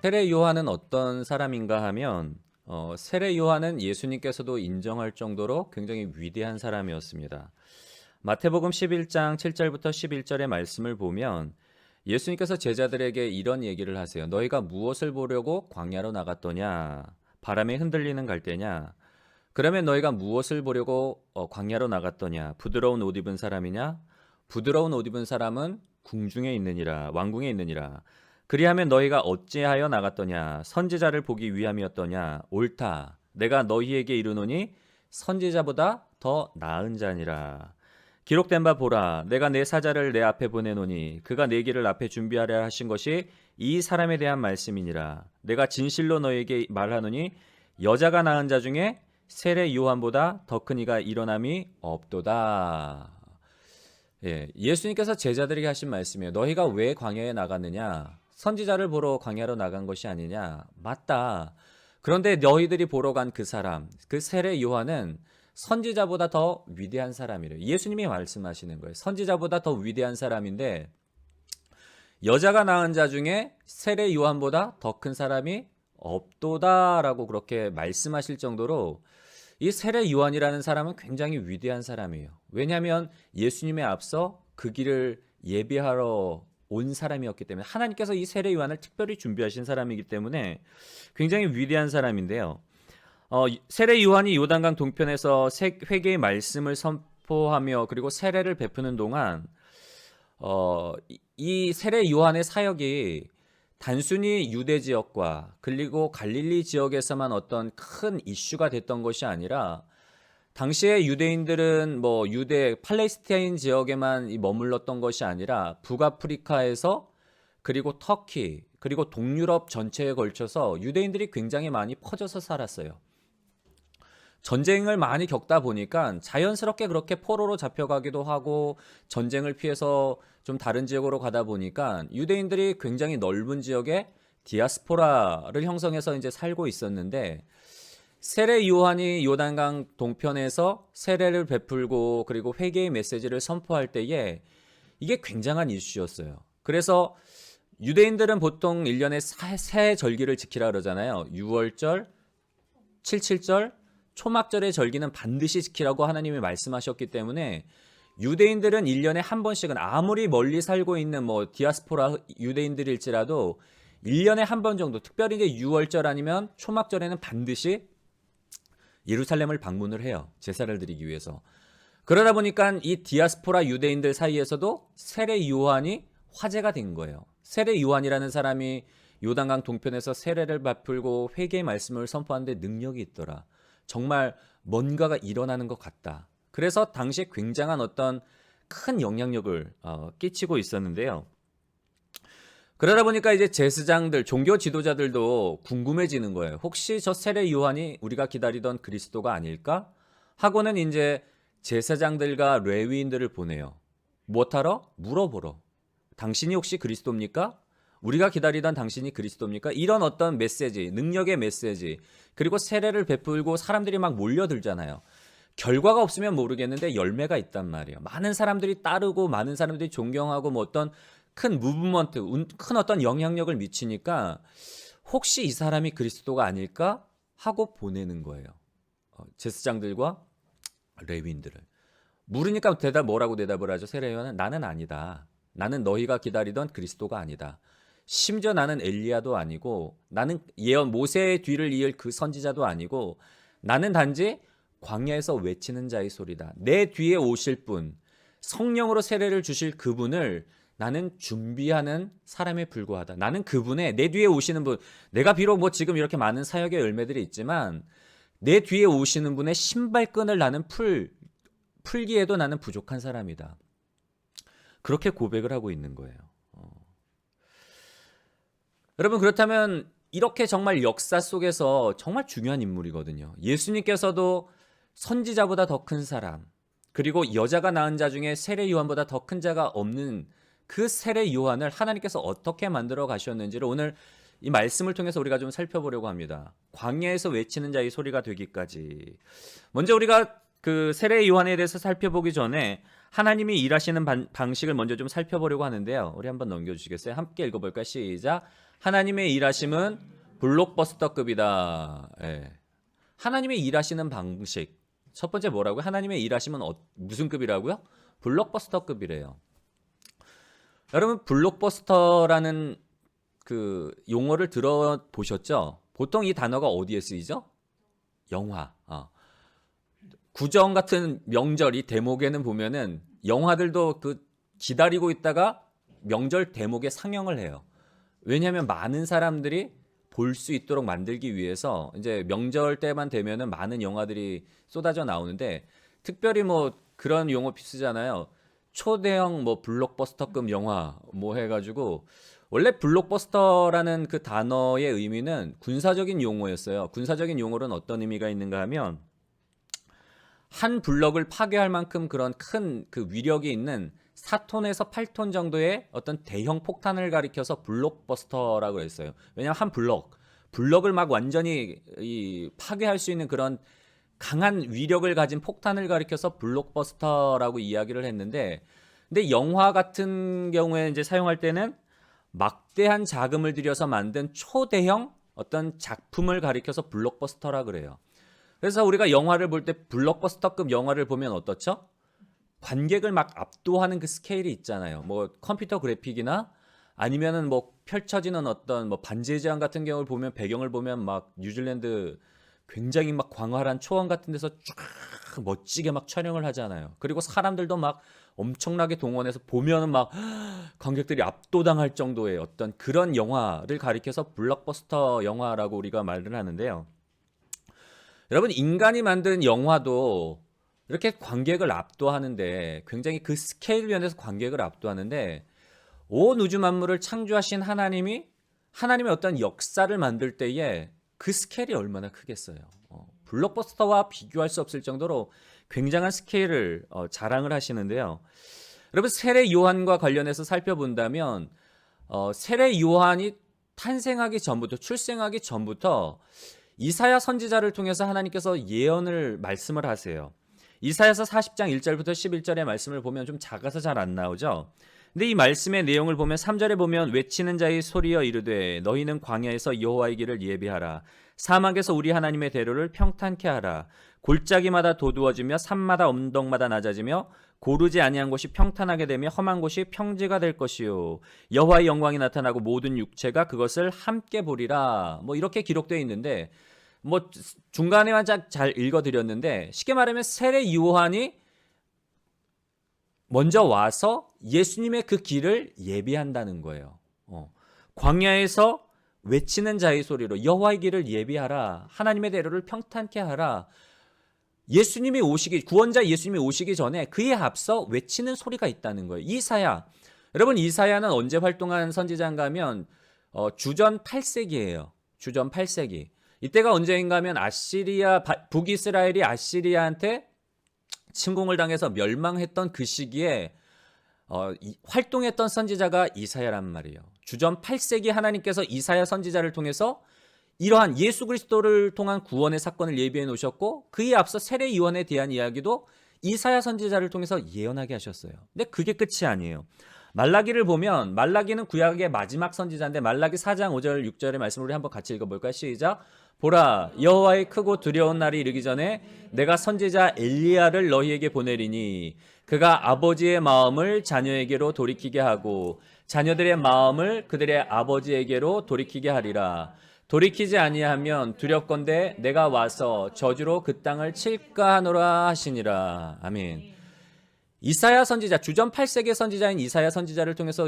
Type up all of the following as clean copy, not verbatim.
세례 요한은 어떤 사람인가 하면 세례 요한은 예수님께서도 인정할 정도로 굉장히 위대한 사람이었습니다. 마태복음 11장 7절부터 11절의 말씀을 보면 예수님께서 제자들에게 이런 얘기를 하세요. 너희가 무엇을 보려고 광야로 나갔더냐? 바람에 흔들리는 갈대냐? 그러면 너희가 무엇을 보려고 광야로 나갔더냐? 부드러운 옷 입은 사람이냐? 부드러운 옷 입은 사람은 궁중에 있느니라, 왕궁에 있느니라. 그리하면 너희가 어찌하여 나갔더냐? 선지자를 보기 위함이었더냐? 옳다. 내가 너희에게 이르노니 선지자보다 더 나은 자니라. 기록된 바 보라. 내가 내 사자를 내 앞에 보내노니 그가 내 길을 앞에 준비하려 하신 것이 이 사람에 대한 말씀이니라. 내가 진실로 너희에게 말하노니 여자가 낳은 자 중에 세례 요한보다 더 큰 이가 일어남이 없도다. 예수님께서 제자들에게 하신 말씀이에요. 너희가 왜 광야에 나갔느냐? 선지자를 보러 광야로 나간 것이 아니냐? 맞다. 그런데 너희들이 보러 간 그 사람, 그 세례 요한은 선지자보다 더 위대한 사람이래요. 예수님이 말씀하시는 거예요. 선지자보다 더 위대한 사람인데 여자가 낳은 자 중에 세례 요한보다 더 큰 사람이 없도다라고 그렇게 말씀하실 정도로 이 세례 요한이라는 사람은 굉장히 위대한 사람이에요. 왜냐하면 예수님에 앞서 그 길을 예비하러 온 사람이었기 때문에 하나님께서 이 세례 요한을 특별히 준비하신 사람이기 때문에 굉장히 위대한 사람인데요. 세례 요한이 요단강 동편에서 회개의 말씀을 선포하며 그리고 세례를 베푸는 동안 이 세례 요한의 사역이 단순히 유대 지역과 그리고 갈릴리 지역에서만 어떤 큰 이슈가 됐던 것이 아니라 당시에 유대인들은 유대 팔레스타인 지역에만 머물렀던 것이 아니라 북아프리카에서 그리고 터키 그리고 동유럽 전체에 걸쳐서 유대인들이 굉장히 많이 퍼져서 살았어요. 전쟁을 많이 겪다 보니까 자연스럽게 그렇게 포로로 잡혀가기도 하고 전쟁을 피해서 좀 다른 지역으로 가다 보니까 유대인들이 굉장히 넓은 지역에 디아스포라를 형성해서 이제 살고 있었는데 세례 요한이 요단강 동편에서 세례를 베풀고 그리고 회개의 메시지를 선포할 때에 이게 굉장한 이슈였어요. 그래서 유대인들은 보통 1년에 세 절기를 지키라 그러잖아요. 6월절, 7.7절, 초막절의 절기는 반드시 지키라고 하나님이 말씀하셨기 때문에 유대인들은 1년에 한 번씩은 아무리 멀리 살고 있는 디아스포라 유대인들일지라도 1년에 한 번 정도 특별히 이제 6월절 아니면 초막절에는 반드시 예루살렘을 방문을 해요. 제사를 드리기 위해서. 그러다 보니까 이 디아스포라 유대인들 사이에서도 세례 요한이 화제가 된 거예요. 세례 요한이라는 사람이 요단강 동편에서 세례를 베풀고 회개의 말씀을 선포하는데 능력이 있더라. 정말 뭔가가 일어나는 것 같다. 그래서 당시에 굉장한 어떤 큰 영향력을 끼치고 있었는데요. 그러다 보니까 이제 제사장들, 종교 지도자들도 궁금해지는 거예요. 혹시 저 세례 요한이 우리가 기다리던 그리스도가 아닐까? 하고는 이제 제사장들과 레위인들을 보내요. 무엇하러? 물어보러. 당신이 혹시 그리스도입니까? 우리가 기다리던 당신이 그리스도입니까? 이런 어떤 메시지, 능력의 메시지, 그리고 세례를 베풀고 사람들이 막 몰려들잖아요. 결과가 없으면 모르겠는데 열매가 있단 말이에요. 많은 사람들이 따르고 많은 사람들이 존경하고 어떤 큰 무브먼트, 큰 어떤 영향력을 미치니까 혹시 이 사람이 그리스도가 아닐까 하고 보내는 거예요. 제사장들과 레위인들을. 물으니까 뭐라고 대답을 하죠? 세례 요한은 나는 아니다. 나는 너희가 기다리던 그리스도가 아니다. 심지어 나는 엘리야도 아니고 나는 예언 모세의 뒤를 이을 그 선지자도 아니고 나는 단지 광야에서 외치는 자의 소리다. 내 뒤에 오실 분, 성령으로 세례를 주실 그분을 나는 준비하는 사람에 불과하다. 나는 그분의 내 뒤에 오시는 분, 내가 비록 지금 이렇게 많은 사역의 열매들이 있지만 내 뒤에 오시는 분의 신발끈을 나는 풀기에도 나는 부족한 사람이다. 그렇게 고백을 하고 있는 거예요. 여러분, 그렇다면 이렇게 정말 역사 속에서 정말 중요한 인물이거든요. 예수님께서도 선지자보다 더 큰 사람, 그리고 여자가 낳은 자 중에 세례 요한보다 더 큰 자가 없는 그 세례 요한을 하나님께서 어떻게 만들어 가셨는지를 오늘 이 말씀을 통해서 우리가 좀 살펴보려고 합니다. 광야에서 외치는 자의 소리가 되기까지. 먼저 우리가 그 세례 요한에 대해서 살펴보기 전에 하나님이 일하시는 방식을 먼저 좀 살펴보려고 하는데요. 우리 한번 넘겨주시겠어요? 함께 읽어볼까요? 시작. 하나님의 일하심은 블록버스터급이다. 예. 하나님의 일하시는 방식. 첫 번째 뭐라고요? 하나님의 일하심은 무슨 급이라고요? 블록버스터급이래요. 여러분 블록버스터라는 그 용어를 들어보셨죠? 보통 이 단어가 어디에 쓰이죠? 영화. 구정 같은 명절이 대목에는 보면은 영화들도 그 기다리고 있다가 명절 대목에 상영을 해요. 왜냐하면 많은 사람들이 볼 수 있도록 만들기 위해서 이제 명절 때만 되면은 많은 영화들이 쏟아져 나오는데 특별히 뭐 그런 용어 쓰잖아요. 초대형 뭐 블록버스터급 영화 뭐 해가지고 원래 블록버스터라는 그 단어의 의미는 군사적인 용어였어요. 군사적인 용어는 어떤 의미가 있는가 하면 한 블럭을 파괴할 만큼 그런 큰 그 위력이 있는 4톤에서 8톤 정도의 어떤 대형 폭탄을 가리켜서 블록버스터라고 했어요. 왜냐하면 한 블럭을 막 완전히 파괴할 수 있는 그런 강한 위력을 가진 폭탄을 가리켜서 블록버스터라고 이야기를 했는데, 근데 영화 같은 경우에 이제 사용할 때는 막대한 자금을 들여서 만든 초대형 어떤 작품을 가리켜서 블록버스터라 그래요. 그래서 우리가 영화를 볼 때 블록버스터급 영화를 보면 어떻죠? 관객을 막 압도하는 그 스케일이 있잖아요. 뭐 컴퓨터 그래픽이나 아니면은 뭐 펼쳐지는 어떤 뭐 반지의 제왕 같은 경우를 보면 배경을 보면 막 뉴질랜드 굉장히 막 광활한 초원 같은 데서 쫙 멋지게 막 촬영을 하잖아요. 그리고 사람들도 막 엄청나게 동원해서 보면은 막 관객들이 압도당할 정도의 어떤 그런 영화를 가리켜서 블록버스터 영화라고 우리가 말을 하는데요. 여러분 인간이 만든 영화도 이렇게 관객을 압도하는데 굉장히 그 스케일 면에서 관객을 압도하는데 온 우주 만물을 창조하신 하나님의 어떤 역사를 만들 때에 그 스케일이 얼마나 크겠어요. 블록버스터와 비교할 수 없을 정도로 굉장한 스케일을 자랑을 하시는데요. 여러분 세례 요한과 관련해서 살펴본다면 세례 요한이 탄생하기 전부터 출생하기 전부터 이사야 선지자를 통해서 하나님께서 예언을 말씀을 하세요. 이사야서 40장 1절부터 11절의 말씀을 보면 좀 작아서 잘 안 나오죠. 근데 이 말씀의 내용을 보면 3절에 보면 외치는 자의 소리여 이르되 너희는 광야에서 여호와의 길을 예비하라. 사막에서 우리 하나님의 대로를 평탄케 하라. 골짜기마다 도두어지며 산마다 언덕마다 낮아지며 고르지 아니한 곳이 평탄하게 되며 험한 곳이 평지가 될 것이요 여호와의 영광이 나타나고 모든 육체가 그것을 함께 보리라. 뭐 이렇게 기록되어 있는데 뭐 중간에만 잘 읽어드렸는데 쉽게 말하면 세례 요한이 먼저 와서 예수님의 그 길을 예비한다는 거예요. 광야에서 외치는 자의 소리로 여호와의 길을 예비하라. 하나님의 대로를 평탄케 하라. 예수님이 오시기 구원자 예수님이 오시기 전에 그에 앞서 외치는 소리가 있다는 거예요. 이사야. 여러분 이사야는 언제 활동한 선지자인가 하면 주전 8세기예요. 주전 8세기. 이때가 언제인가 하면 북이스라엘이 아시리아한테 침공을 당해서 멸망했던 그 시기에 활동했던 선지자가 이사야란 말이에요. 주전 8세기 하나님께서 이사야 선지자를 통해서 이러한 예수 그리스도를 통한 구원의 사건을 예비해 놓으셨고 그에 앞서 세례 요한에 대한 이야기도 이사야 선지자를 통해서 예언하게 하셨어요. 근데 그게 끝이 아니에요. 말라기를 보면 말라기는 구약의 마지막 선지자인데 말라기 4장 5절 6절의 말씀을 우리 한번 같이 읽어볼까요? 시작. 보라 여호와의 크고 두려운 날이 이르기 전에 내가 선지자 엘리야를 너희에게 보내리니 그가 아버지의 마음을 자녀에게로 돌이키게 하고 자녀들의 마음을 그들의 아버지에게로 돌이키게 하리라. 돌이키지 아니하면 두렵건대 내가 와서 저주로 그 땅을 칠까 하노라 하시니라. 아멘. 이사야 선지자 주전 8세기 선지자인 이사야 선지자를 통해서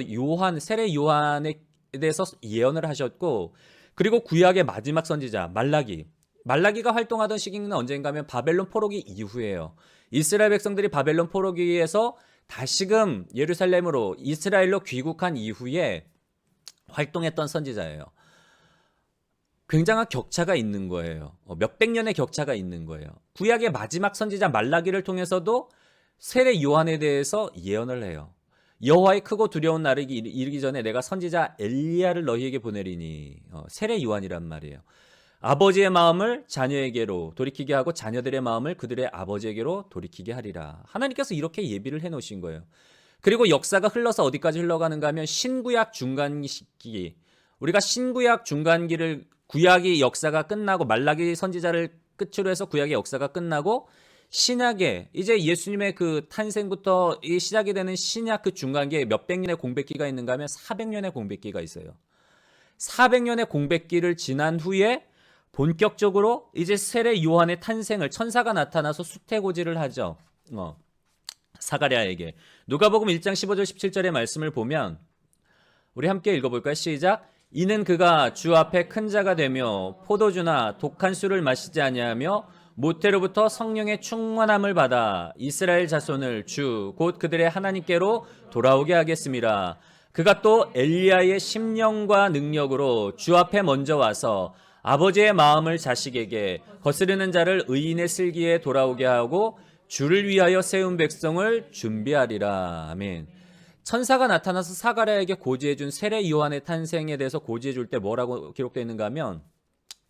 세례 요한에 대해서 예언을 하셨고 그리고 구약의 마지막 선지자 말라기가 활동하던 시기는 언젠가 하면 바벨론 포로기 이후예요. 이스라엘 백성들이 바벨론 포로기에서 다시금 예루살렘으로 이스라엘로 귀국한 이후에 활동했던 선지자예요. 굉장한 격차가 있는 거예요. 몇백 년의 격차가 있는 거예요. 구약의 마지막 선지자 말라기를 통해서도 세례 요한에 대해서 예언을 해요. 여호와의 크고 두려운 날이 이르기 전에 내가 선지자 엘리야를 너희에게 보내리니 세례 요한이란 말이에요. 아버지의 마음을 자녀에게로 돌이키게 하고 자녀들의 마음을 그들의 아버지에게로 돌이키게 하리라. 하나님께서 이렇게 예비를 해놓으신 거예요. 그리고 역사가 흘러서 어디까지 흘러가는가 하면 신구약 중간기, 우리가 신구약 중간기를, 구약이 역사가 끝나고 말라기 선지자를 끝으로 해서 구약의 역사가 끝나고 신약에 이제 예수님의 그 탄생부터 이 시작이 되는 신약 그 중간기에 몇백 년의 공백기가 있는가 하면 400년의 공백기가 있어요. 400년의 공백기를 지난 후에 본격적으로 이제 세례 요한의 탄생을, 천사가 나타나서 수태고지를 하죠. 사가랴에게. 누가복음 1장 15절 17절의 말씀을 보면 우리 함께 읽어볼까요? 시작. 이는 그가 주 앞에 큰 자가 되며 포도주나 독한 술을 마시지 아니하며 모태로부터 성령의 충만함을 받아 이스라엘 자손을 주 곧 그들의 하나님께로 돌아오게 하겠습니다. 그가 또 엘리야의 심령과 능력으로 주 앞에 먼저 와서 아버지의 마음을 자식에게, 거스르는 자를 의인의 슬기에 돌아오게 하고 주를 위하여 세운 백성을 준비하리라. 아멘. 천사가 나타나서 사가랴에게 고지해준 세례 요한의 탄생에 대해서 고지해줄 때 뭐라고 기록되어 있는가 하면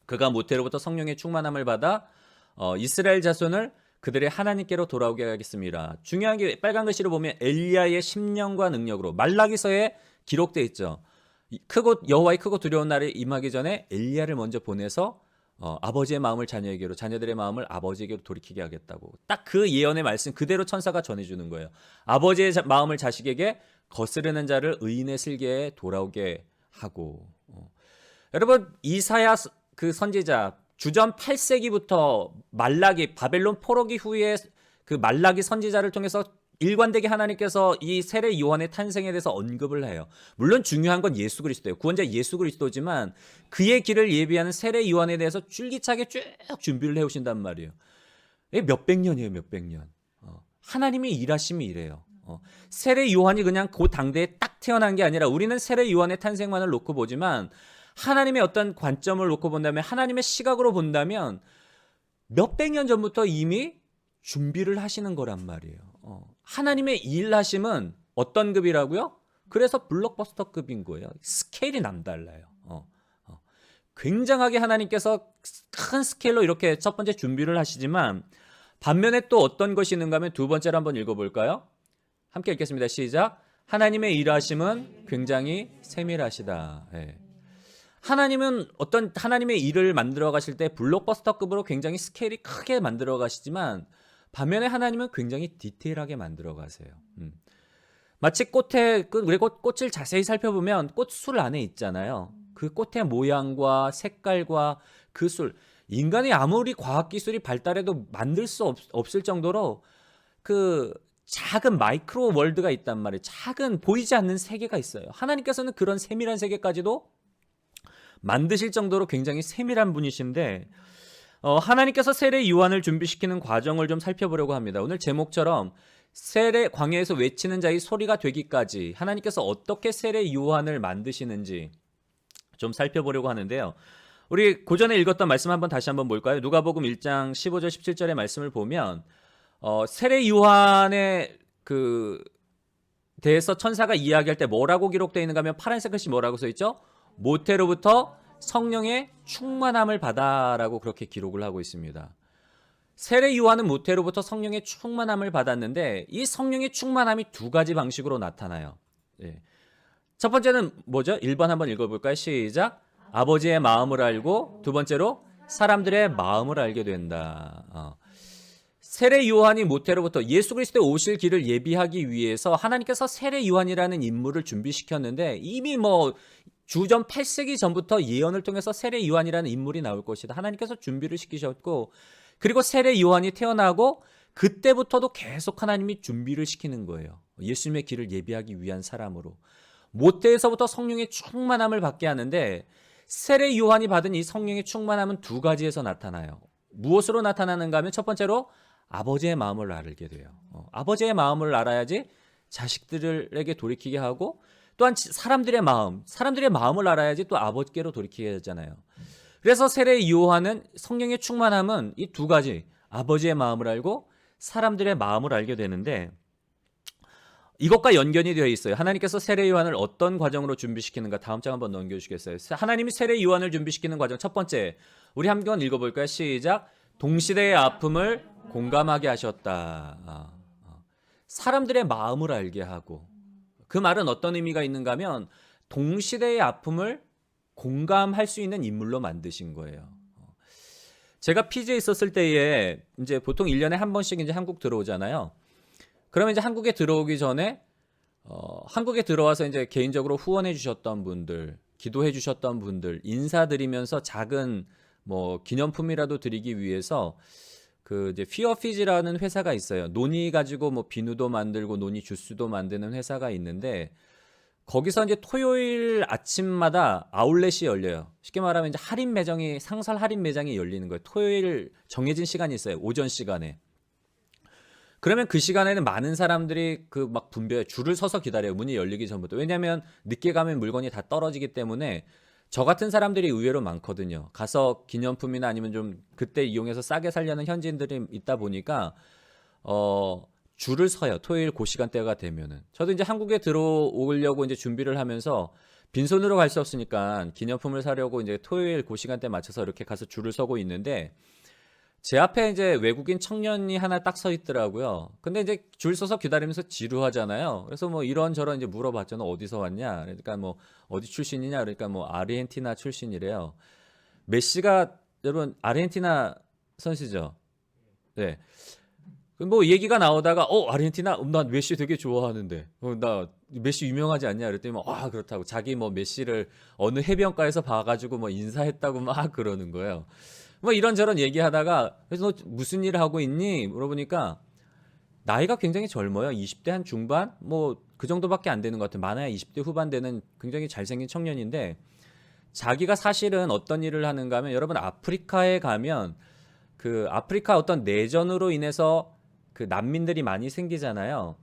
그가 모태로부터 성령의 충만함을 받아 이스라엘 자손을 그들의 하나님께로 돌아오게 하겠습니다. 중요한 게 빨간 글씨로 보면 엘리야의 심령과 능력으로, 말라기서에 기록되어 있죠. 여호와의 크고 두려운 날이 임하기 전에 엘리야를 먼저 보내서 아버지의 마음을 자녀에게로, 자녀들의 마음을 아버지에게로 돌이키게 하겠다고. 딱 그 예언의 말씀 그대로 천사가 전해주는 거예요. 아버지의 마음을 자식에게, 거스르는 자를 의인의 슬기에 돌아오게 하고. 여러분, 이사야 그 선지자 주전 8세기부터 말라기, 바벨론 포로기 후에 그 말라기 선지자를 통해서 일관되게 하나님께서 이 세례 요한의 탄생에 대해서 언급을 해요. 물론 중요한 건 예수 그리스도예요. 구원자 예수 그리스도지만 그의 길을 예비하는 세례 요한에 대해서 줄기차게 쭉 준비를 해오신단 말이에요. 이게 몇백 년이에요, 몇백 년. 하나님의 일하심이 이래요. 세례 요한이 그냥 그 당대에 딱 태어난 게 아니라 우리는 세례 요한의 탄생만을 놓고 보지만 하나님의 어떤 관점을 놓고 본다면, 하나님의 시각으로 본다면 몇백 년 전부터 이미 준비를 하시는 거란 말이에요. 하나님의 일하심은 어떤 급이라고요? 그래서 블록버스터급인 거예요. 스케일이 남달라요. 굉장하게 하나님께서 큰 스케일로 이렇게 첫 번째 준비를 하시지만 반면에 또 어떤 것이 있는가 하면 두 번째로 한번 읽어볼까요? 함께 읽겠습니다. 시작. 하나님의 일하심은 굉장히 세밀하시다. 네. 하나님은 어떤 하나님의 일을 만들어 가실 때 블록버스터급으로 굉장히 스케일이 크게 만들어 가시지만 반면에 하나님은 굉장히 디테일하게 만들어 가세요. 마치 우리 꽃을 자세히 살펴보면 꽃술 안에 있잖아요. 그 꽃의 모양과 색깔과 그 술, 인간이 아무리 과학기술이 발달해도 만들 수 없을 정도로 그 작은 마이크로 월드가 있단 말이에요. 작은 보이지 않는 세계가 있어요. 하나님께서는 그런 세밀한 세계까지도 만드실 정도로 굉장히 세밀한 분이신데 하나님께서 세례 요한을 준비시키는 과정을 좀 살펴보려고 합니다. 오늘 제목처럼 세례 광야에서 외치는 자의 소리가 되기까지 하나님께서 어떻게 세례 요한을 만드시는지 좀 살펴보려고 하는데요. 우리 고전에 읽었던 말씀 한번 다시 한번 볼까요? 누가복음 1장 15절 17절의 말씀을 보면 세례 요한의 그 대해서 천사가 이야기할 때 뭐라고 기록되어 있는가 하면 파란색 글씨 뭐라고 써 있죠? 모태로부터 성령의 충만함을 받아라고 그렇게 기록을 하고 있습니다. 세례 요한은 모태로부터 성령의 충만함을 받았는데 이 성령의 충만함이 두 가지 방식으로 나타나요. 첫 번째는 뭐죠? 1번 한번 읽어볼까요? 시작. 아버지의 마음을 알고, 두 번째로 사람들의 마음을 알게 된다. 세례 요한이 모태로부터 예수 그리스도의 오실 길을 예비하기 위해서 하나님께서 세례 요한이라는 인물을 준비시켰는데 이미 주전 8세기 전부터 예언을 통해서 세례 요한이라는 인물이 나올 것이다. 하나님께서 준비를 시키셨고, 그리고 세례 요한이 태어나고 그때부터도 계속 하나님이 준비를 시키는 거예요. 예수님의 길을 예비하기 위한 사람으로. 모태에서부터 성령의 충만함을 받게 하는데 세례 요한이 받은 이 성령의 충만함은 두 가지에서 나타나요. 무엇으로 나타나는가 하면 첫 번째로 아버지의 마음을 알게 돼요. 아버지의 마음을 알아야지 자식들에게 돌이키게 하고, 또한 사람들의 마음을 알아야지 또 아버지께로 돌이키게 되잖아요. 그래서 세례 요한은 성령의 충만함은 이 두 가지, 아버지의 마음을 알고 사람들의 마음을 알게 되는데 이것과 연결이 되어 있어요. 하나님께서 세례 요한을 어떤 과정으로 준비시키는가. 다음 장 한번 넘겨주시겠어요? 하나님이 세례 요한을 준비시키는 과정 첫 번째, 우리 한번 읽어볼까요? 시작. 동시대의 아픔을 공감하게 하셨다. 사람들의 마음을 알게 하고, 그 말은 어떤 의미가 있는가 하면 동시대의 아픔을 공감할 수 있는 인물로 만드신 거예요. 제가 피지에 있었을 때에 이제 보통 1년에 한 번씩 이제 한국 들어오잖아요. 그러면 이제 한국에 들어오기 전에 한국에 들어와서 이제 개인적으로 후원해 주셨던 분들, 기도해 주셨던 분들 인사드리면서 작은 뭐 기념품이라도 드리기 위해서 그 이제 피어피지라는 회사가 있어요. 논이 가지고 뭐 비누도 만들고 논이 주스도 만드는 회사가 있는데 거기서 이제 토요일 아침마다 아울렛이 열려요. 쉽게 말하면 이제 할인 매장이 상설 할인 매장이 열리는 거예요. 토요일 정해진 시간이 있어요. 오전 시간에. 그러면 그 시간에는 많은 사람들이 그 막 분배 줄을 서서 기다려요. 문이 열리기 전부터. 왜냐하면 늦게 가면 물건이 다 떨어지기 때문에 저 같은 사람들이 의외로 많거든요. 가서 기념품이나 아니면 좀 그때 이용해서 싸게 살려는 현지인들이 있다 보니까 줄을 서요. 토요일 그 시간대가 되면은. 저도 이제 한국에 들어오려고 이제 준비를 하면서 빈손으로 갈 수 없으니까 기념품을 사려고 이제 토요일 그 시간대 맞춰서 이렇게 가서 줄을 서고 있는데 제 앞에 이제 외국인 청년이 하나 딱 서 있더라고요. 근데 이제 줄 서서 기다리면서 지루하잖아요. 그래서 뭐 이런저런 이제 물어봤죠. 너 어디서 왔냐? 그러니까 뭐 어디 출신이냐? 그러니까 뭐 아르헨티나 출신이래요. 메시가 여러분 아르헨티나 선수죠. 네. 뭐 얘기가 나오다가 아르헨티나 나 메시 되게 좋아하는데 나 메시 유명하지 않냐 그랬더니 그렇다고 자기 뭐 메시를 어느 해변가에서 봐가지고 뭐 인사했다고 막 그러는 거예요. 뭐 이런저런 얘기하다가 그래서 너 무슨 일을 하고 있니? 물어보니까 나이가 굉장히 젊어요. 20대 한 중반? 뭐 그 정도밖에 안 되는 것 같아요. 많아야 20대 후반 되는 굉장히 잘생긴 청년인데 자기가 사실은 어떤 일을 하는가 하면 여러분 아프리카에 가면 그 아프리카 어떤 내전으로 인해서 그 난민들이 많이 생기잖아요.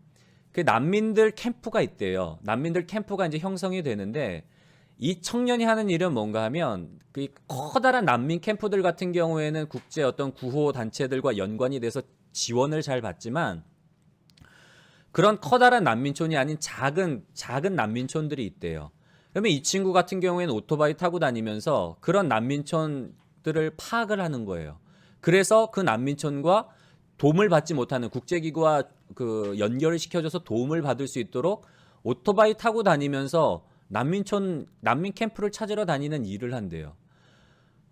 그 난민들 캠프가 있대요. 난민들 캠프가 이제 형성이 되는데 이 청년이 하는 일은 뭔가 하면 그 커다란 난민 캠프들 같은 경우에는 국제 어떤 구호 단체들과 연관이 돼서 지원을 잘 받지만 그런 커다란 난민촌이 아닌 작은 난민촌들이 있대요. 그러면 이 친구 같은 경우에는 오토바이 타고 다니면서 그런 난민촌들을 파악을 하는 거예요. 그래서 그 난민촌과 도움을 받지 못하는 국제기구와 그 연결을 시켜줘서 도움을 받을 수 있도록 오토바이 타고 다니면서 난민 캠프를 찾으러 다니는 일을 한대요.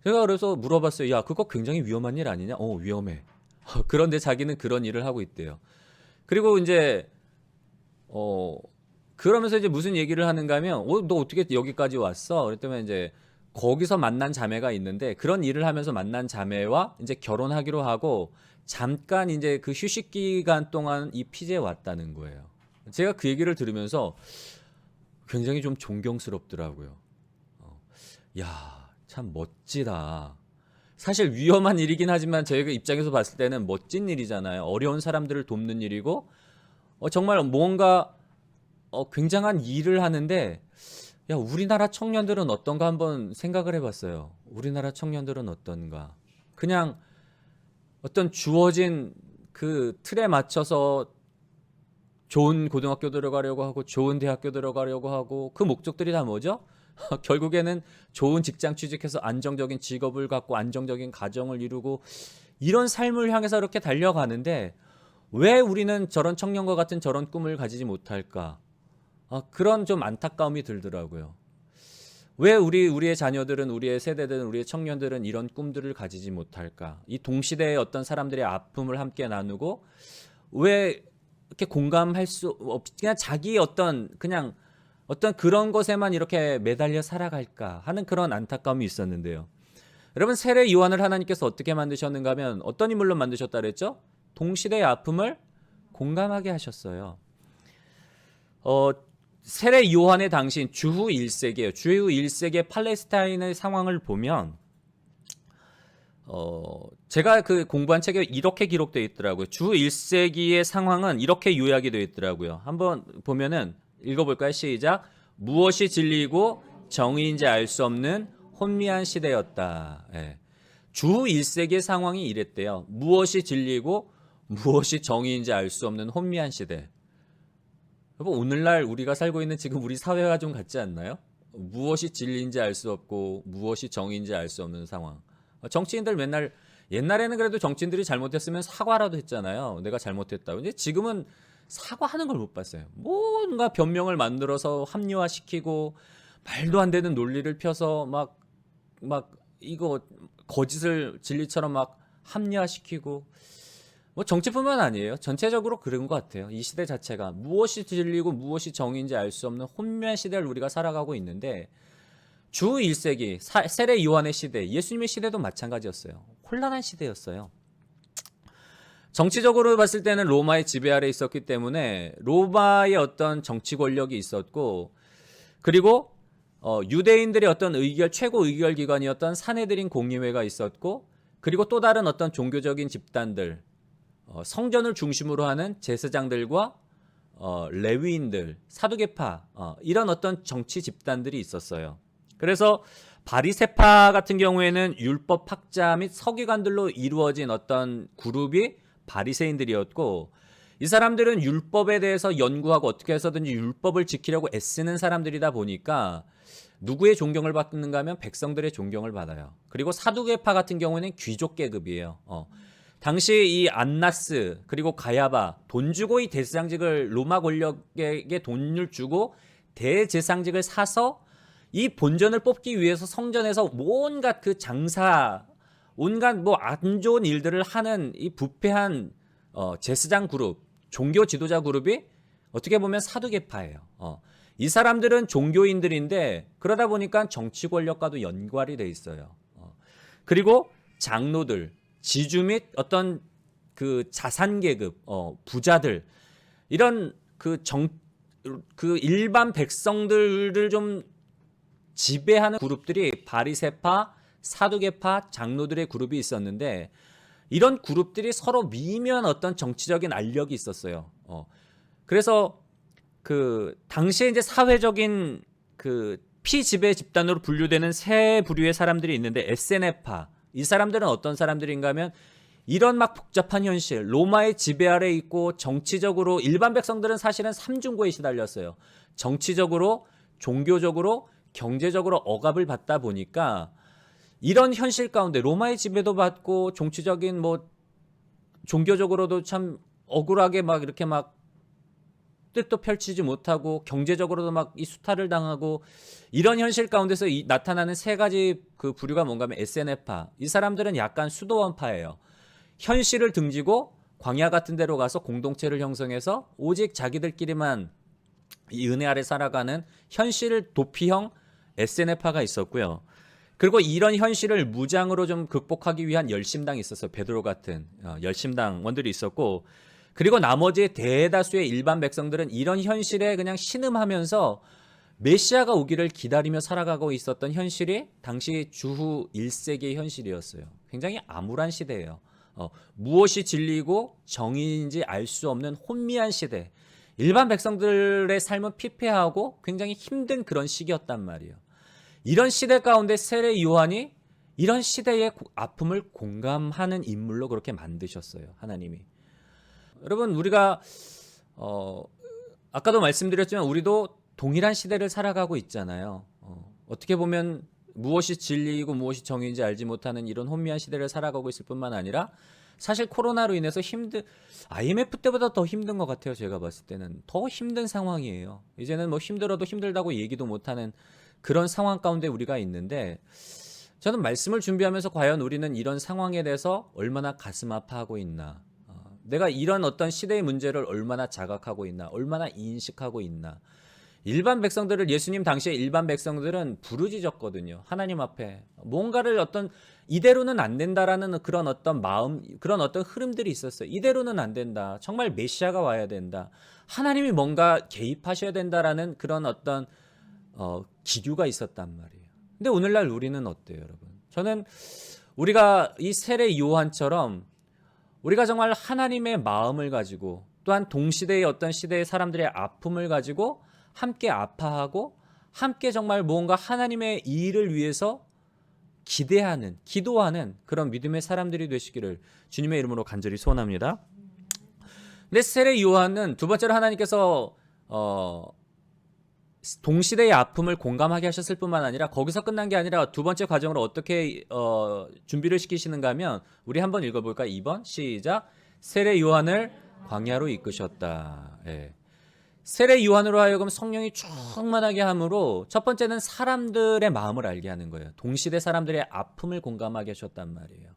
제가 그래서 물어봤어요. 야, 그거 굉장히 위험한 일 아니냐? 위험해. 그런데 자기는 그런 일을 하고 있대요. 그리고 이제 그러면서 이제 무슨 얘기를 하는가 하면 너 어떻게 여기까지 왔어? 그랬더니 이제 거기서 만난 자매가 있는데 그런 일을 하면서 만난 자매와 이제 결혼하기로 하고 잠깐 이제 그 휴식 기간 동안 이 피지에 왔다는 거예요. 제가 그 얘기를 들으면서 굉장히 좀 존경스럽더라고요. 야, 참 멋지다. 사실 위험한 일이긴 하지만 저희가 입장에서 봤을 때는 멋진 일이잖아요. 어려운 사람들을 돕는 일이고 정말 뭔가 굉장한 일을 하는데 야, 우리나라 청년들은 어떤가 한번 생각을 해봤어요. 우리나라 청년들은 어떤가. 그냥 어떤 주어진 그 틀에 맞춰서 좋은 고등학교 들어가려고 하고 좋은 대학교 들어가려고 하고 그 목적들이 다 뭐죠? 결국에는 좋은 직장 취직해서 안정적인 직업을 갖고 안정적인 가정을 이루고 이런 삶을 향해서 이렇게 달려가는데 왜 우리는 저런 청년과 같은 저런 꿈을 가지지 못할까? 그런 좀 안타까움이 들더라고요. 왜 우리의 자녀들은 우리의 세대들은 우리의 청년들은 이런 꿈들을 가지지 못할까? 이 동시대의 어떤 사람들의 아픔을 함께 나누고 왜 이렇게 공감할 수 없, 그냥 자기 어떤 그런 것에만 이렇게 매달려 살아갈까 하는 그런 안타까움이 있었는데요. 여러분 세례 요한을 하나님께서 어떻게 만드셨는가 하면 어떤 인물로 만드셨다 그랬죠? 동시대의 아픔을 공감하게 하셨어요. 세례 요한의 당시인 주후 1세기예요. 주후 1세기의 팔레스타인의 상황을 보면 제가 그 공부한 책에 이렇게 기록되어 있더라고요. 주후 1세기의 상황은 이렇게 요약이 되어 있더라고요. 한번 보면은 읽어볼까요? 시작. 무엇이 진리이고 정의인지 알 수 없는 혼미한 시대였다. 예. 주후 1세기의 상황이 이랬대요. 무엇이 진리이고 무엇이 정의인지 알 수 없는 혼미한 시대. 여러분 오늘날 우리가 살고 있는 지금 우리 사회가 좀 같지 않나요? 무엇이 진리인지 알 수 없고 무엇이 정의인지 알 수 없는 상황. 정치인들 맨날 옛날에는 그래도 정치인들이 잘못했으면 사과라도 했잖아요. 내가 잘못했다고. 근데 지금은 사과하는 걸 못 봤어요. 뭔가 변명을 만들어서 합리화시키고 말도 안 되는 논리를 펴서 막 이거 거짓을 진리처럼 막 합리화시키고 뭐 정치뿐만 아니에요. 전체적으로 그런 것 같아요. 이 시대 자체가 무엇이 진리고 무엇이 정의인지 알 수 없는 혼미한 시대를 우리가 살아가고 있는데 주 1세기 세례 요한의 시대, 예수님의 시대도 마찬가지였어요. 혼란한 시대였어요. 정치적으로 봤을 때는 로마의 지배 아래 있었기 때문에 로마의 어떤 정치 권력이 있었고 그리고 유대인들의 어떤 최고 의결 기관이었던 사내들인 공의회가 있었고 그리고 또 다른 어떤 종교적인 집단들 성전을 중심으로 하는 제사장들과 레위인들, 사두개파 이런 어떤 정치 집단들이 있었어요. 그래서 바리새파 같은 경우에는 율법 학자 및 서기관들로 이루어진 어떤 그룹이 바리새인들이었고 이 사람들은 율법에 대해서 연구하고 어떻게 해서든지 율법을 지키려고 애쓰는 사람들이다 보니까 누구의 존경을 받는가 하면 백성들의 존경을 받아요. 그리고 사두개파 같은 경우에는 귀족 계급이에요. 당시 이 안나스 그리고 가야바 돈 주고 이 대제사장직을 로마 권력에게 돈을 주고 대제사장직을 사서 이 본전을 뽑기 위해서 성전에서 온갖 그 장사 온갖 뭐 안 좋은 일들을 하는 이 부패한 제사장 그룹 종교 지도자 그룹이 어떻게 보면 사두개파예요. 이 사람들은 종교인들인데 그러다 보니까 정치 권력과도 연관이 돼 있어요. 그리고 장로들 지주 및 어떤 그 자산 계급, 부자들 이런 그 일반 백성들을 좀 지배하는 그룹들이 바리새파, 사두개파, 장로들의 그룹이 있었는데 이런 그룹들이 서로 미묘한 어떤 정치적인 알력이 있었어요. 그래서 그 당시에 이제 사회적인 그 피지배 집단으로 분류되는 세 부류의 사람들이 있는데 SNF파 이 사람들은 어떤 사람들인가 하면 이런 막 복잡한 현실 로마의 지배 아래 있고 정치적으로 일반 백성들은 사실은 삼중고에 시달렸어요. 정치적으로 종교적으로 경제적으로 억압을 받다 보니까 이런 현실 가운데 로마의 지배도 받고 정치적인 뭐 종교적으로도 참 억울하게 막 이렇게 막 뜻도 펼치지 못하고 경제적으로도 막 이 수탈을 당하고 이런 현실 가운데서 나타나는 세 가지 그 부류가 뭔가 하면 SNF파 이 사람들은 약간 수도원파예요. 현실을 등지고 광야 같은 데로 가서 공동체를 형성해서 오직 자기들끼리만 이 은혜 아래 살아가는 현실 도피형 SNF파가 있었고요. 그리고 이런 현실을 무장으로 좀 극복하기 위한 열심당이 있었어요. 베드로 같은 열심당원들이 있었고 그리고 나머지 대다수의 일반 백성들은 이런 현실에 그냥 신음하면서 메시아가 오기를 기다리며 살아가고 있었던 현실이 당시 주후 1세기의 현실이었어요. 굉장히 암울한 시대예요. 무엇이 진리고 정의인지 알 수 없는 혼미한 시대. 일반 백성들의 삶은 피폐하고 굉장히 힘든 그런 시기였단 말이에요. 이런 시대 가운데 세례 요한이 이런 시대의 아픔을 공감하는 인물로 그렇게 만드셨어요. 하나님이. 여러분 우리가 아까도 말씀드렸지만 우리도 동일한 시대를 살아가고 있잖아요. 어떻게 보면 무엇이 진리이고 무엇이 정의인지 알지 못하는 이런 혼미한 시대를 살아가고 있을 뿐만 아니라 사실 코로나로 인해서 IMF 때보다 더 힘든 것 같아요. 제가 봤을 때는 더 힘든 상황이에요. 이제는 뭐 힘들어도 힘들다고 얘기도 못하는 그런 상황 가운데 우리가 있는데 저는 말씀을 준비하면서 과연 우리는 이런 상황에 대해서 얼마나 가슴 아파하고 있나 내가 이런 어떤 시대의 문제를 얼마나 자각하고 있나 얼마나 인식하고 있나 일반 백성들을 예수님 당시에 일반 백성들은 부르짖었거든요. 하나님 앞에 뭔가를 어떤 이대로는 안 된다라는 그런 어떤 마음 그런 어떤 흐름들이 있었어요. 이대로는 안 된다. 정말 메시아가 와야 된다. 하나님이 뭔가 개입하셔야 된다라는 그런 어떤 기류가 있었단 말이에요. 근데 오늘날 우리는 어때요, 여러분? 저는 우리가 이 세례 요한처럼 우리가 정말 하나님의 마음을 가지고 또한 동시대의 어떤 시대의 사람들의 아픔을 가지고 함께 아파하고 함께 정말 무언가 하나님의 일을 위해서 기대하는 기도하는 그런 믿음의 사람들이 되시기를 주님의 이름으로 간절히 소원합니다. 근데 세례 요한은 두 번째로 하나님께서 어, 동시대의 아픔을 공감하게 하셨을 뿐만 아니라 거기서 끝난 게 아니라 두 번째 과정으로 어떻게 준비를 시키시는가 하면 우리 한번 읽어볼까? 2번 시작. 세례 요한을 광야로 이끄셨다. 예. 세례 요한으로 하여금 성령이 충만하게 함으로 첫 번째는 사람들의 마음을 알게 하는 거예요. 동시대 사람들의 아픔을 공감하게 하셨단 말이에요.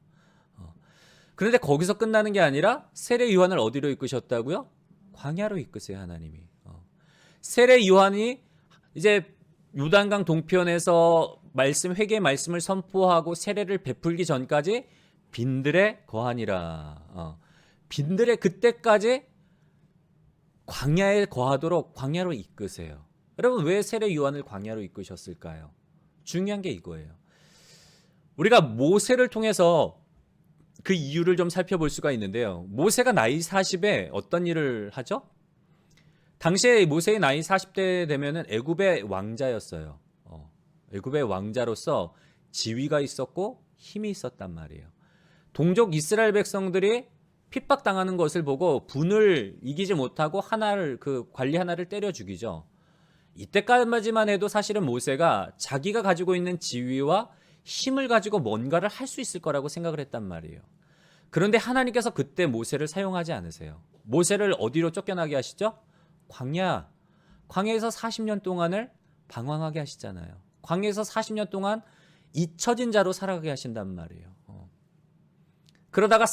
그런데 거기서 끝나는 게 아니라 세례 요한을 어디로 이끄셨다고요? 광야로 이끄세요, 하나님이. 세례 요한이 이제 요단강 동편에서 회개의 말씀을 선포하고 세례를 베풀기 전까지 빈들에 거하니라. 빈들에 그때까지 광야에 거하도록 광야로 이끄세요. 여러분 왜 세례 요한을 광야로 이끄셨을까요? 중요한 게 이거예요. 우리가 모세를 통해서 그 이유를 좀 살펴볼 수가 있는데요. 모세가 나이 40에 어떤 일을 하죠? 당시에 모세의 나이 40대 되면은 애굽의 왕자였어요. 애굽의 왕자로서 지위가 있었고 힘이 있었단 말이에요. 동족 이스라엘 백성들이 핍박당하는 것을 보고 분을 이기지 못하고 관리 하나를 때려 죽이죠. 이때까지만 해도 사실은 모세가 자기가 가지고 있는 지위와 힘을 가지고 뭔가를 할 수 있을 거라고 생각을 했단 말이에요. 그런데 하나님께서 그때 모세를 사용하지 않으세요. 모세를 어디로 쫓겨나게 하시죠? 광야에서 40년 동안을 방황하게 하시잖아요. 광야에서 40년 동안 잊혀진 자로 살아가게 하신단 말이에요. 그러다가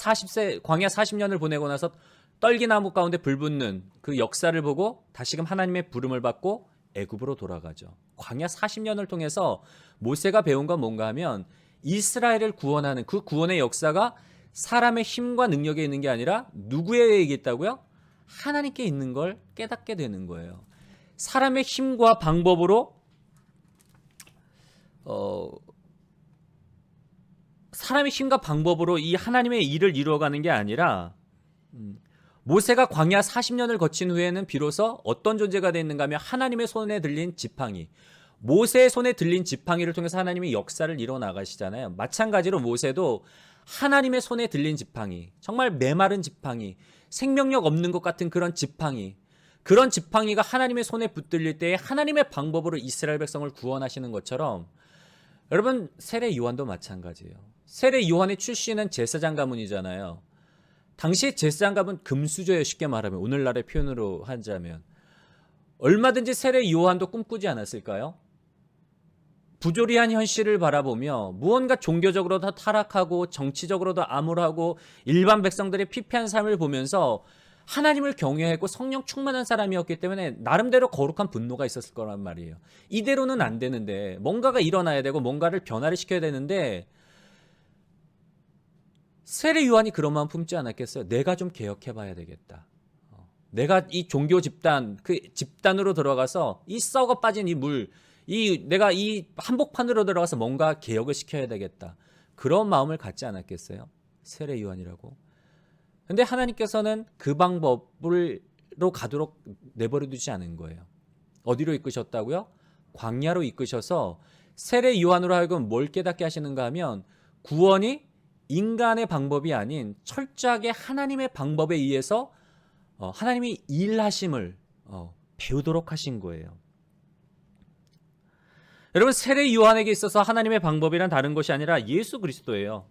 광야 40년을 보내고 나서 떨기나무 가운데 불 붙는 그 역사를 보고 다시금 하나님의 부름을 받고 애굽으로 돌아가죠. 광야 40년을 통해서 모세가 배운 건 뭔가 하면 이스라엘을 구원하는 그 구원의 역사가 사람의 힘과 능력에 있는 게 아니라 누구에게 있다고요? 하나님께 있는 걸 깨닫게 되는 거예요. 사람의 힘과 방법으로 사람의 힘과 방법으로 이 하나님의 일을 이루어가는 게 아니라 모세가 광야 40년을 거친 후에는 비로소 어떤 존재가 됐는가 하면 하나님의 손에 들린 지팡이, 모세의 손에 들린 지팡이를 통해서 하나님이 역사를 이뤄나가시잖아요. 마찬가지로 모세도 하나님의 손에 들린 지팡이, 정말 메마른 지팡이, 생명력 없는 것 같은 그런 지팡이, 그런 지팡이가 하나님의 손에 붙들릴 때에 하나님의 방법으로 이스라엘 백성을 구원하시는 것처럼 여러분 세례 요한도 마찬가지예요. 세례 요한의 출신은 제사장 가문이잖아요. 당시 제사장 가문 금수저예요. 쉽게 말하면 오늘날의 표현으로 하자면 얼마든지 세례 요한도 꿈꾸지 않았을까요? 부조리한 현실을 바라보며 무언가 종교적으로도 타락하고 정치적으로도 암울하고 일반 백성들의 피폐한 삶을 보면서 하나님을 경외했고 성령 충만한 사람이었기 때문에 나름대로 거룩한 분노가 있었을 거란 말이에요. 이대로는 안 되는데 뭔가가 일어나야 되고 뭔가를 변화를 시켜야 되는데 세례 요한이 그런 마음 품지 않았겠어요? 내가 좀 개혁해봐야 되겠다. 내가 이 종교 집단 그 집단으로 들어가서 이 썩어 빠진 내가 이 한복판으로 들어가서 뭔가 개혁을 시켜야 되겠다. 그런 마음을 갖지 않았겠어요? 세례 요한이라고. 근데 하나님께서는 그 방법으로 가도록 내버려 두지 않은 거예요. 어디로 이끄셨다고요? 광야로 이끄셔서 세례 요한으로 하여금 뭘 깨닫게 하시는가 하면 구원이 인간의 방법이 아닌 철저하게 하나님의 방법에 의해서 하나님이 일하심을 배우도록 하신 거예요. 여러분 세례 요한에게 있어서 하나님의 방법이란 다른 것이 아니라 예수 그리스도예요.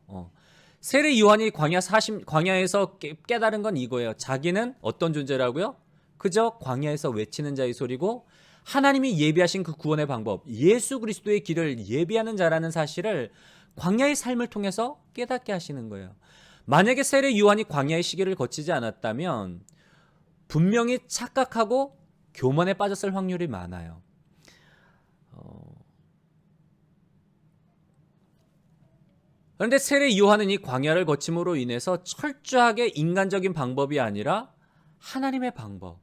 세례 요한이 광야에서 깨달은 건 이거예요. 자기는 어떤 존재라고요? 그저 광야에서 외치는 자의 소리고 하나님이 예비하신 그 구원의 방법, 예수 그리스도의 길을 예비하는 자라는 사실을 광야의 삶을 통해서 깨닫게 하시는 거예요. 만약에 세례 요한이 광야의 시기를 거치지 않았다면 분명히 착각하고 교만에 빠졌을 확률이 많아요. 그런데 세례 요한은 이 광야를 거침으로 인해서 철저하게 인간적인 방법이 아니라 하나님의 방법,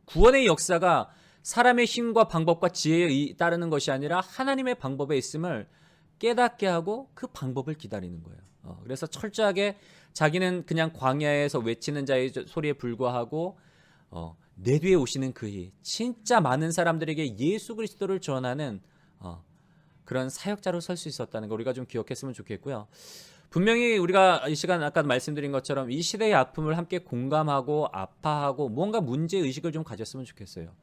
구원의 역사가 사람의 힘과 방법과 지혜에 따르는 것이 아니라 하나님의 방법에 있음을 깨닫게 하고 그 방법을 기다리는 거예요. 그래서 철저하게 자기는 그냥 광야에서 외치는 자의 소리에 불과하고 내 뒤에 오시는 그이 진짜 많은 사람들에게 예수 그리스도를 전하는 그런 사역자로 설 수 있었다는 거 우리가 좀 기억했으면 좋겠고요. 분명히 우리가 이 시간 아까 말씀드린 것처럼 이 시대의 아픔을 함께 공감하고 아파하고 뭔가 문제의식을 좀 가졌으면 좋겠어요.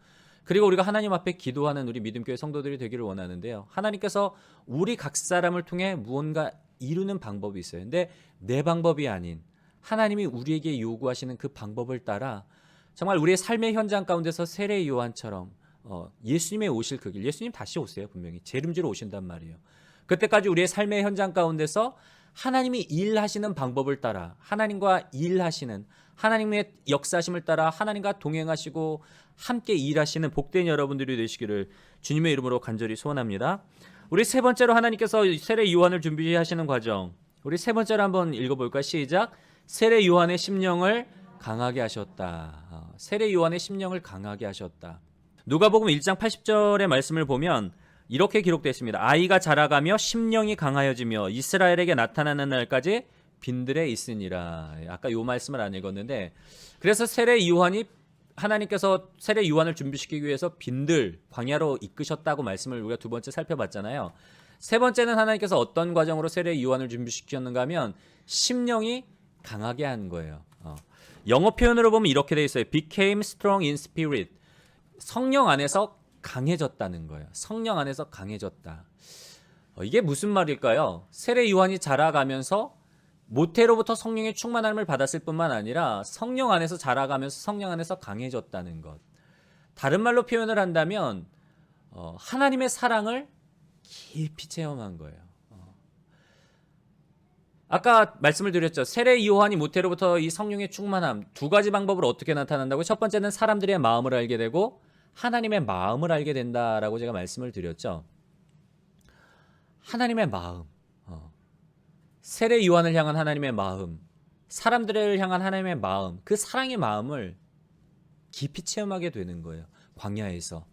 그리고 우리가 하나님 앞에 기도하는 우리 믿음교회 성도들이 되기를 원하는데요. 하나님께서 우리 각 사람을 통해 무언가 이루는 방법이 있어요. 근데 내 방법이 아닌 하나님이 우리에게 요구하시는 그 방법을 따라 정말 우리의 삶의 현장 가운데서 세례 요한처럼 예수님의 오실 그 길, 예수님 다시 오세요. 분명히 재림지로 오신단 말이에요. 그때까지 우리의 삶의 현장 가운데서 하나님이 일하시는 방법을 따라 하나님과 일하시는 하나님의 역사심을 따라 하나님과 동행하시고 함께 일하시는 복된 여러분들이 되시기를 주님의 이름으로 간절히 소원합니다. 우리 세 번째로 하나님께서 세례 요한을 준비하시는 과정, 우리 세 번째로 한번 읽어볼까요? 시작. 세례 요한의 심령을 강하게 하셨다. 세례 요한의 심령을 강하게 하셨다. 누가복음 1장 80절의 말씀을 보면 이렇게 기록되어 있습니다. 아이가 자라가며 심령이 강하여지며 이스라엘에게 나타나는 날까지 빈들에 있으니라. 아까 요 말씀을 안 읽었는데, 그래서 세례 요한이 하나님께서 세례 요한을 준비시키기 위해서 빈들 광야로 이끄셨다고 말씀을 우리가 두 번째 살펴봤잖아요. 세 번째는 하나님께서 어떤 과정으로 세례 요한을 준비시켰는가 하면 심령이 강하게 한 거예요. 영어 표현으로 보면 이렇게 돼 있어요. became strong in spirit. 성령 안에서 강해졌다는 거예요. 성령 안에서 강해졌다. 이게 무슨 말일까요? 세례 요한이 자라가면서 모태로부터 성령의 충만함을 받았을 뿐만 아니라 성령 안에서 자라가면서 성령 안에서 강해졌다는 것. 다른 말로 표현을 한다면 하나님의 사랑을 깊이 체험한 거예요. 아까 말씀을 드렸죠. 세례 요한이 모태로부터 이 성령의 충만함 두 가지 방법으로 어떻게 나타난다고? 첫 번째는 사람들의 마음을 알게 되고 하나님의 마음을 알게 된다라고 제가 말씀을 드렸죠. 하나님의 마음, 세례 요한을 향한 하나님의 마음, 사람들을 향한 하나님의 마음, 그 사랑의 마음을 깊이 체험하게 되는 거예요. 광야에서.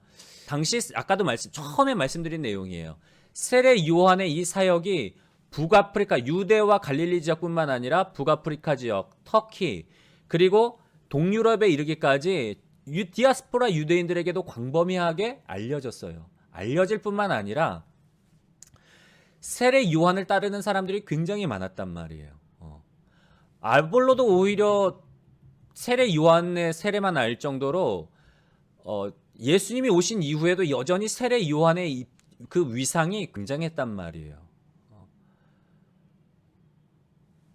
당시 아까도 처음에 말씀드린 내용이에요. 세례 요한의 이 사역이 북아프리카, 유대와 갈릴리 지역뿐만 아니라 북아프리카 지역, 터키, 그리고 동유럽에 이르기까지 디아스포라 유대인들에게도 광범위하게 알려졌어요. 알려질 뿐만 아니라 세례 요한을 따르는 사람들이 굉장히 많았단 말이에요. 아볼로도 오히려 세례 요한의 세례만 알 정도로 예수님이 오신 이후에도 여전히 세례 요한의 그 위상이 굉장했단 말이에요.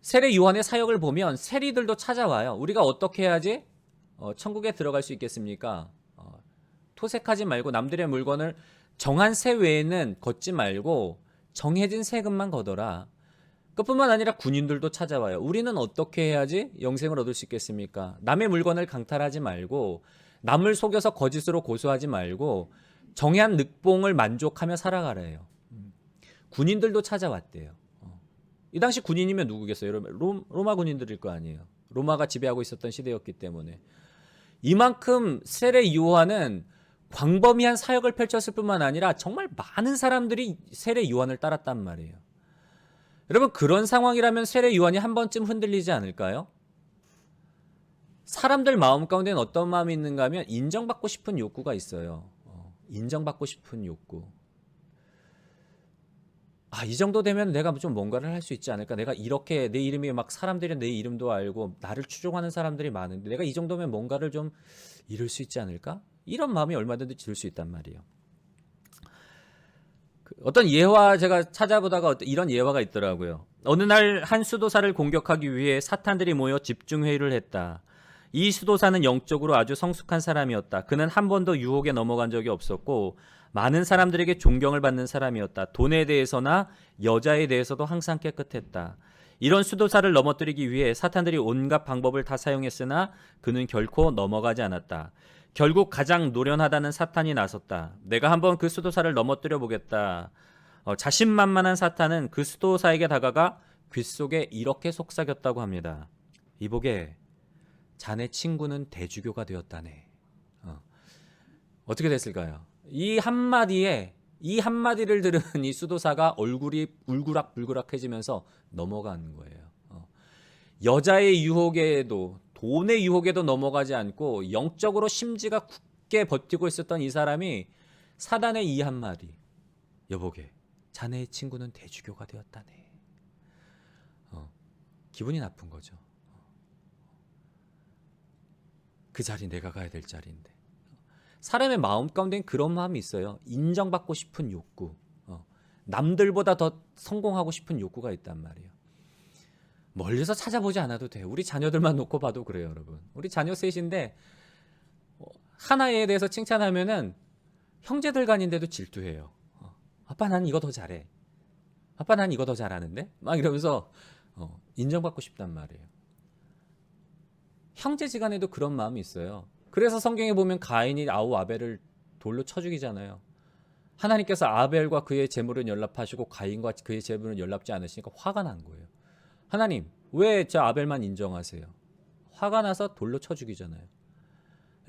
세례 요한의 사역을 보면 세리들도 찾아와요. 우리가 어떻게 해야지 천국에 들어갈 수 있겠습니까? 토색하지 말고 남들의 물건을 정한 세 외에는 걷지 말고 정해진 세금만 걷어라. 그뿐만 아니라 군인들도 찾아와요. 우리는 어떻게 해야지 영생을 얻을 수 있겠습니까? 남의 물건을 강탈하지 말고 남을 속여서 거짓으로 고소하지 말고 정한 늑봉을 만족하며 살아가래요. 군인들도 찾아왔대요. 이 당시 군인이면 누구겠어요? 로마 군인들일 거 아니에요. 로마가 지배하고 있었던 시대였기 때문에. 이만큼 세례 요한은 광범위한 사역을 펼쳤을 뿐만 아니라 정말 많은 사람들이 세례 요한을 따랐단 말이에요. 여러분, 그런 상황이라면 세례 요한이 한 번쯤 흔들리지 않을까요? 사람들 마음 가운데는 어떤 마음이 있는가 하면 인정받고 싶은 욕구가 있어요. 인정받고 싶은 욕구. 이 정도 되면 내가 좀 뭔가를 할 수 있지 않을까? 내가 이렇게 내 이름이 막 사람들이 내 이름도 알고 나를 추종하는 사람들이 많은데 내가 이 정도면 뭔가를 좀 이룰 수 있지 않을까? 이런 마음이 얼마든지 들 수 있단 말이에요. 어떤 예화 제가 찾아보다가 이런 예화가 있더라고요. 어느 날 한 수도사를 공격하기 위해 사탄들이 모여 집중회의를 했다. 이 수도사는 영적으로 아주 성숙한 사람이었다. 그는 한 번도 유혹에 넘어간 적이 없었고 많은 사람들에게 존경을 받는 사람이었다. 돈에 대해서나 여자에 대해서도 항상 깨끗했다. 이런 수도사를 넘어뜨리기 위해 사탄들이 온갖 방법을 다 사용했으나 그는 결코 넘어가지 않았다. 결국 가장 노련하다는 사탄이 나섰다. 내가 한번 그 수도사를 넘어뜨려 보겠다. 자신만만한 사탄은 그 수도사에게 다가가 귓속에 이렇게 속삭였다고 합니다. 이보게, 자네 친구는 대주교가 되었다네. 어떻게 됐을까요? 이 한마디를 들은 이 수도사가 얼굴이 울그락불그락해지면서 넘어간 거예요. 여자의 유혹에도 돈의 유혹에도 넘어가지 않고 영적으로 심지가 굳게 버티고 있었던 이 사람이 사단의 이 한마디, 여보게 자네의 친구는 대주교가 되었다네. 기분이 나쁜 거죠. 그 자리 내가 가야 될 자리인데. 사람의 마음 가운데는 그런 마음이 있어요. 인정받고 싶은 욕구, 남들보다 더 성공하고 싶은 욕구가 있단 말이에요. 멀리서 찾아보지 않아도 돼요. 우리 자녀들만 놓고 봐도 그래요, 여러분. 우리 자녀 셋인데 하나에 대해서 칭찬하면은 형제들 간인데도 질투해요. 아빠 난 이거 더 잘해. 아빠 난 이거 더 잘하는데? 막 이러면서 인정받고 싶단 말이에요. 형제지간에도 그런 마음이 있어요. 그래서 성경에 보면 가인이 아우 아벨을 돌로 쳐 죽이잖아요. 하나님께서 아벨과 그의 재물은 연락하시고 가인과 그의 재물은 연락지 않으시니까 화가 난 거예요. 하나님 왜 저 아벨만 인정하세요? 화가 나서 돌로 쳐 죽이잖아요.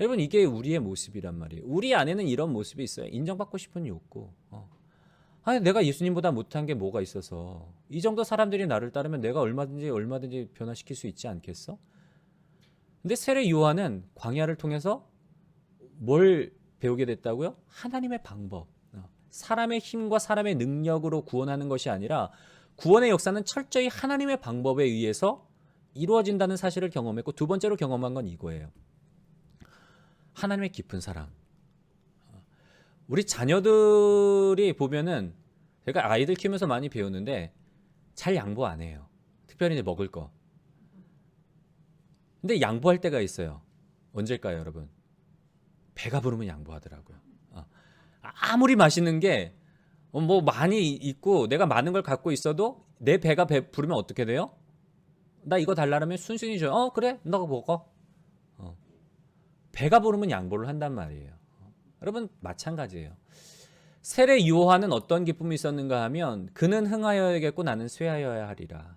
여러분 이게 우리의 모습이란 말이에요. 우리 안에는 이런 모습이 있어요. 인정받고 싶은 욕구. 아니 내가 예수님보다 못한 게 뭐가 있어서 이 정도 사람들이 나를 따르면 내가 얼마든지 변화시킬 수 있지 않겠어? 근데 세례 요한은 광야를 통해서 뭘 배우게 됐다고요? 하나님의 방법. 사람의 힘과 사람의 능력으로 구원하는 것이 아니라 구원의 역사는 철저히 하나님의 방법에 의해서 이루어진다는 사실을 경험했고, 두 번째로 경험한 건 이거예요. 하나님의 깊은 사랑. 우리 자녀들이 보면은 제가 아이들 키우면서 많이 배우는데 잘 양보 안 해요. 특별히 이제 먹을 거. 근데 양보할 때가 있어요. 언제일까요, 여러분? 배가 부르면 양보하더라고요. 아무리 맛있는 게 뭐 많이 있고 내가 많은 걸 갖고 있어도 내 배가 부르면 어떻게 돼요? 나 이거 달라면 순순히 줘요. 그래, 너가 먹어. 배가 부르면 양보를 한단 말이에요. 여러분 마찬가지예요. 세례 요한은 어떤 기쁨이 있었는가 하면 그는 흥하여야겠고 나는 쇠하여야 하리라.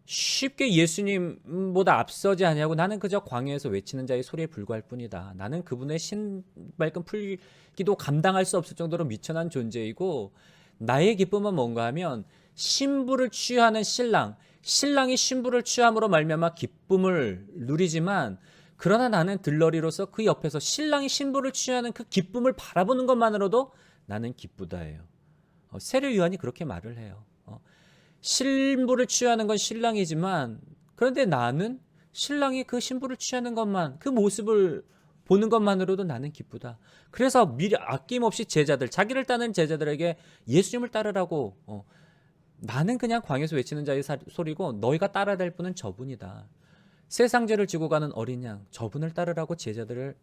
쉽게 예수님보다 앞서지 아니하고 나는 그저 광야에서 외치는 자의 소리에 불과할 뿐이다. 나는 그분의 신발끈 풀기도 감당할 수 없을 정도로 미천한 존재이고, 나의 기쁨은 뭔가 하면 신부를 취하는 신랑이 신부를 취함으로 말미암아 기쁨을 누리지만, 그러나 나는 들러리로서 그 옆에서 신랑이 신부를 취하는 그 기쁨을 바라보는 것만으로도 나는 기쁘다예요. 세례 요한이 그렇게 말을 해요. 신부를 취하는 건 신랑이지만, 그런데 나는 신랑이 그 신부를 취하는 것만, 그 모습을 보는 것만으로도 나는 기쁘다. 그래서 미리 아낌없이 자기를 따르는 제자들에게 예수님을 따르라고, 나는 그냥 광야에서 외치는 자의 소리고 너희가 따라야 될 분은 저분이다. 세상 죄를 지고 가는 어린 양, 저분을 따르라고 제자들을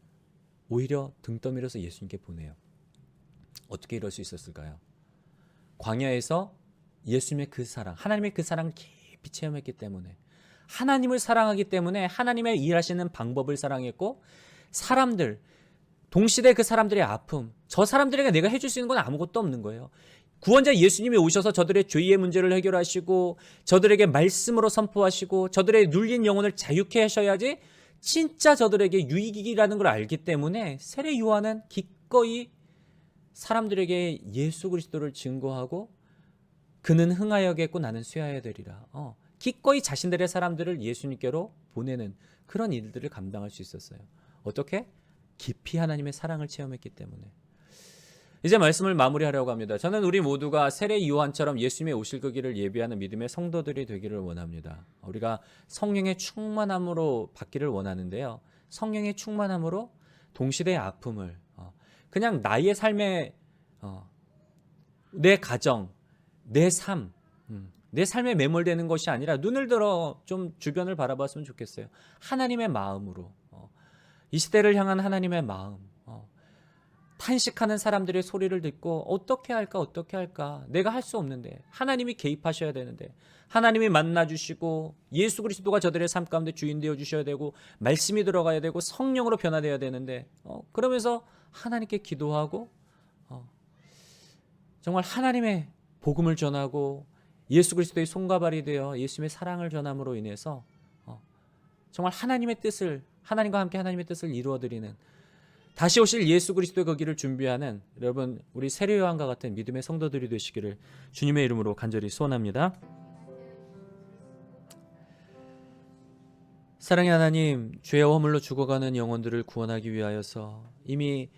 오히려 등 떠밀어서 예수님께 보내요. 어떻게 이럴 수 있었을까요? 광야에서 예수님의 그 사랑, 하나님의 그 사랑을 깊이 체험했기 때문에, 하나님을 사랑하기 때문에 하나님의 일하시는 방법을 사랑했고, 사람들, 동시대 그 사람들의 아픔, 저 사람들에게 내가 해줄 수 있는 건 아무것도 없는 거예요. 구원자 예수님이 오셔서 저들의 죄의 문제를 해결하시고, 저들에게 말씀으로 선포하시고, 저들의 눌린 영혼을 자유케 하셔야지 진짜 저들에게 유익이라는 걸 알기 때문에 세례 요한은 기꺼이 사람들에게 예수 그리스도를 증거하고, 그는 흥하여겠고 나는 쇠하여야 되리라. 기꺼이 자신들의 사람들을 예수님께로 보내는 그런 일들을 감당할 수 있었어요. 어떻게? 깊이 하나님의 사랑을 체험했기 때문에. 이제 말씀을 마무리하려고 합니다. 저는 우리 모두가 세례 요한처럼 예수님의 오실 그 길을 예비하는 믿음의 성도들이 되기를 원합니다. 우리가 성령의 충만함으로 받기를 원하는데요. 성령의 충만함으로 동시대의 아픔을, 그냥 나의 삶에, 내 가정, 내 삶, 내 삶에 매몰되는 것이 아니라 눈을 들어 좀 주변을 바라봤으면 좋겠어요. 하나님의 마음으로, 이 시대를 향한 하나님의 마음, 탄식하는 사람들의 소리를 듣고 어떻게 할까? 내가 할 수 없는데 하나님이 개입하셔야 되는데, 하나님이 만나주시고 예수 그리스도가 저들의 삶 가운데 주인 되어 주셔야 되고, 말씀이 들어가야 되고 성령으로 변화되어야 되는데, 그러면서 하나님께 기도하고 정말 하나님의 복음을 전하고 예수 그리스도의 손과 발이 되어 예수님의 사랑을 전함으로 인해서 정말 하나님의 뜻을, 하나님과 함께 하나님의 뜻을 이루어드리는, 다시 오실 예수 그리스도의 그 길을 준비하는 여러분, 우리 세례 요한과 같은 믿음의 성도들이 되시기를 주님의 이름으로 간절히 소원합니다. 사랑의 하나님, 죄와 허물로 죽어가는 영혼들을 구원하기 위하여서 이미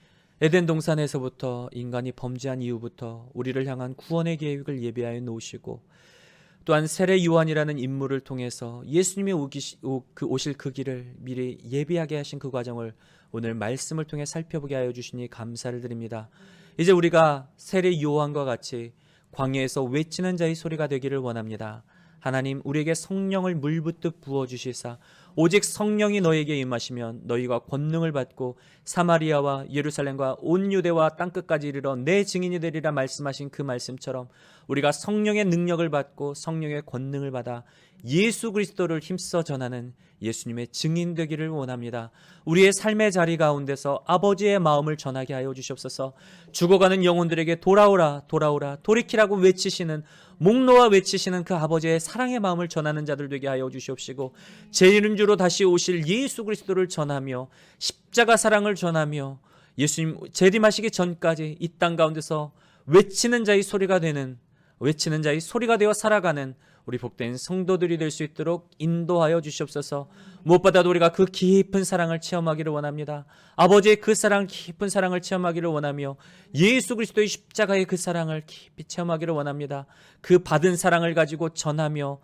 에덴 동산에서부터 인간이 범죄한 이후부터 우리를 향한 구원의 계획을 예비하여 놓으시고, 또한 세례 요한이라는 인물을 통해서 예수님의 오실 그 길을 미리 예비하게 하신 그 과정을 오늘 말씀을 통해 살펴보게 하여 주시니 감사를 드립니다. 이제 우리가 세례 요한과 같이 광야에서 외치는 자의 소리가 되기를 원합니다. 하나님, 우리에게 성령을 물붓듯 부어주시사 오직 성령이 너에게 임하시면 너희가 권능을 받고 사마리아와 예루살렘과 온 유대와 땅끝까지 이르러 내 증인이 되리라 말씀하신 그 말씀처럼 우리가 성령의 능력을 받고 성령의 권능을 받아 예수 그리스도를 힘써 전하는 예수님의 증인 되기를 원합니다. 우리의 삶의 자리 가운데서 아버지의 마음을 전하게 하여 주시옵소서. 죽어가는 영혼들에게 돌아오라 돌아오라 돌이키라고 외치시는, 목 놓아 외치시는 그 아버지의 사랑의 마음을 전하는 자들 되게 하여 주시옵시고, 죄인은 주로 다시 오실 예수 그리스도를 전하며 십자가 사랑을 전하며 예수님 재림하시기 전까지 이 땅 가운데서 외치는 자의 소리가 되어 살아가는 우리 복된 성도들이 될 수 있도록 인도하여 주시옵소서. 무엇보다도 우리가 그 깊은 사랑을 체험하기를 원합니다. 아버지의 그 사랑, 깊은 사랑을 체험하기를 원하며 예수 그리스도의 십자가의 그 사랑을 깊이 체험하기를 원합니다. 그 받은 사랑을 가지고 전하며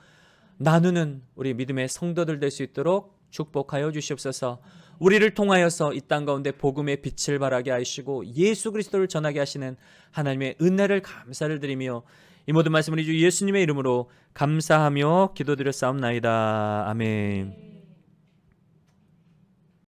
나누는 우리 믿음의 성도들 될 수 있도록 축복하여 주시옵소서. 우리를 통하여서 이 땅 가운데 복음의 빛을 발하게 하시고 예수 그리스도를 전하게 하시는 하나님의 은혜를 감사를 드리며 이 모든 말씀을 주 예수님의 이름으로 감사하며 기도드렸사옵나이다. 아멘.